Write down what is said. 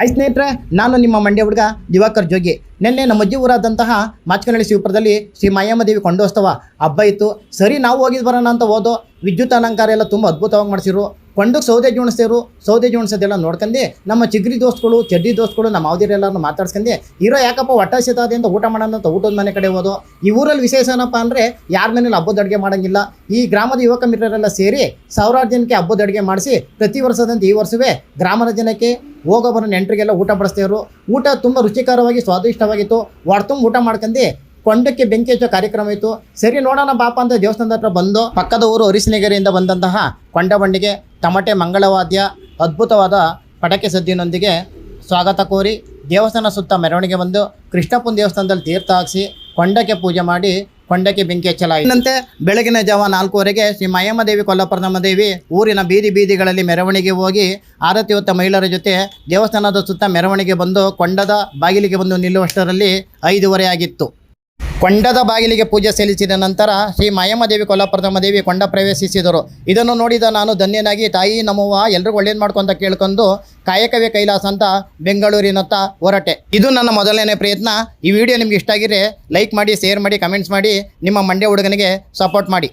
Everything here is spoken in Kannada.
ಸ್ನೇಹಿತರೆ, ನಾನು ನಿಮ್ಮ ಮಂಡ್ಯ ಹುಡುಗ ದಿವಾಕರ್ ಜೋಗಿ. ನಿನ್ನೆ ನಮ್ಮ ಅಜ್ಜಿ ಊರಾದಂತಹ ಮಾಚಕನಹಳ್ಳಿ ಶಿವಪುರದಲ್ಲಿ ಶ್ರೀ ಮಾಯಮ್ಮ ದೇವಿ ಕೊಂಡೋತ್ಸವ ಹಬ್ಬ ಇತ್ತು. ಸರಿ, ನಾವು ಹೋಗಿದ್ದು ಬರೋಣ ಅಂತ ಹೋದೋ. ವಿದ್ಯುತ್ ಅಲಂಕಾರ ಎಲ್ಲ ತುಂಬ ಅದ್ಭುತವಾಗಿ ಮಾಡಿಸಿರು. ಕೊಂಡಕ್ಕೆ ಸೌದೆ ಜೋಣಿಸ್ತಿರು. ಸೌದೆ ಜೋಣಿಸೋದೆಲ್ಲ ನೋಡ್ಕೊಂಡು ನಮ್ಮ ಚಿಗ್ರಿ ದೋಸ್ತಗಳು, ಚಡ್ಡಿ ದೋಸ್ತಗಳು, ನಮ್ಮ ಅವಧಿರೆಲ್ಲರೂ ಮಾತಾಡ್ಸ್ಕೊಂಡು ಇರೋ ಯಾಕಪ್ಪ ಹೊಟ್ಟೆ ಅಂತ ಊಟ ಮಾಡೋಣ ಅಂತ ಊಟದ ಮನೆ ಕಡೆ ಹೋದೋ. ಈ ಊರಲ್ಲಿ ವಿಶೇಷ ಏನಪ್ಪ ಅಂದರೆ ಯಾರ ಮನೇಲಿ ಹಬ್ಬದ ಅಡುಗೆ ಮಾಡೋಂಗಿಲ್ಲ. ಈ ಗ್ರಾಮದ ಯುವಕ ಮಿತ್ರರೆಲ್ಲ ಸೇರಿ ಸಾವಿರಾರು ಜನಕ್ಕೆ ಹಬ್ಬದ ಅಡುಗೆ ಮಾಡಿಸಿ ಪ್ರತಿ ವರ್ಷದಂತೆ ಈ ವರ್ಷವೇ ಗ್ರಾಮದ ಜನಕ್ಕೆ ಹೋಗೋ ಬರೋ ನೆಂಟರಿಗೆಲ್ಲ ಊಟ ಬಡಿಸ್ತಿದ್ರು. ಊಟ ತುಂಬ ರುಚಿಕರವಾಗಿ ಸ್ವಾದಿಷ್ಟವಾಗಿತ್ತು. ತುಂಬ ಊಟ ಮಾಡ್ಕೊಂಡು ಕೊಂಡಕ್ಕೆ ಬೆಂಕಿ ಹಚ್ಚೋ ಕಾರ್ಯಕ್ರಮ ಇತ್ತು. ಸರಿ, ನೋಡೋಣ ಬಾಪ ಅಂತ ದೇವಸ್ಥಾನದ ಹತ್ರ ಬಂದು ಪಕ್ಕದ ಊರು ಅರಿಸಿನಗೆರೆಯಿಂದ ಬಂದಂತಹ ಕೊಂಡ ಬಂಡಿಗೆ ತಮಟೆ ಮಂಗಳವಾದ್ಯ ಅದ್ಭುತವಾದ ಪಟಾಕಿ ಸದ್ದಿನೊಂದಿಗೆ ಸ್ವಾಗತ ಕೋರಿ ದೇವಸ್ಥಾನ ಸುತ್ತ ಮೆರವಣಿಗೆ ಬಂದು ಕೃಷ್ಣಪ್ಪನ ದೇವಸ್ಥಾನದಲ್ಲಿ ತೀರ್ಥ ಹಾಕಿಸಿ ಕೊಂಡಕ್ಕೆ ಪೂಜೆ ಮಾಡಿ ಕೊಂಡಕ್ಕೆ ಬೆಂಕಿ ಹಚ್ಚಲಾಯಿತಂತೆ. ಬೆಳಗಿನ ಜಾವ 4:15ಕ್ಕೆ ಶ್ರೀ ಮಾಯಮ್ಮ ದೇವಿ ಕೊಲ್ಲಾಪುರದಮ್ಮ ದೇವಿ ಊರಿನ ಬೀದಿಗಳಲ್ಲಿ ಮೆರವಣಿಗೆ ಹೋಗಿ ಆರತಿ ಹೊತ್ತ ಮಹಿಳೆಯರ ಜೊತೆ ದೇವಸ್ಥಾನದ ಸುತ್ತ ಮೆರವಣಿಗೆ ಬಂದು ಕೊಂಡದ ಬಾಗಿಲಿಗೆ ಬಂದು ನಿಲ್ಲುವಷ್ಟರಲ್ಲಿ 5:30 ಆಗಿತ್ತು. ಕೊಂಡದ ಬಾಗಿಲಿಗೆ ಪೂಜೆ ಸಲ್ಲಿಸಿದ ನಂತರ ಶ್ರೀ ಮಾಯಮ್ಮ ದೇವಿ ಕೊಲ್ಲಾಪುರದಮ್ಮ ದೇವಿ ಕೊಂಡ ಪ್ರವೇಶಿಸಿದರು. ಇದನ್ನು ನೋಡಿದ ನಾನು ಧನ್ಯನಾಗಿ ತಾಯಿ ನಮ್ಮವ್ವ ಎಲ್ರಿಗೂ ಒಳ್ಳೇದು ಮಾಡ್ಕೊಂತ ಕೇಳ್ಕೊಂಡು ಕಾಯಕವೇ ಕೈಲಾಸ ಅಂತ ಬೆಂಗಳೂರಿನತ್ತ ಹೊರಟೆ. ಇದು ನನ್ನ ಮೊದಲನೇ ಪ್ರಯತ್ನ. ಈ ವಿಡಿಯೋ ನಿಮ್ಗೆ ಇಷ್ಟ ಆಗಿದ್ರೆ ಲೈಕ್ ಮಾಡಿ, ಶೇರ್ ಮಾಡಿ, ಕಮೆಂಟ್ಸ್ ಮಾಡಿ, ನಿಮ್ಮ ಮಂಡ್ಯ ಹುಡುಗನಿಗೆ ಸಪೋರ್ಟ್ ಮಾಡಿ.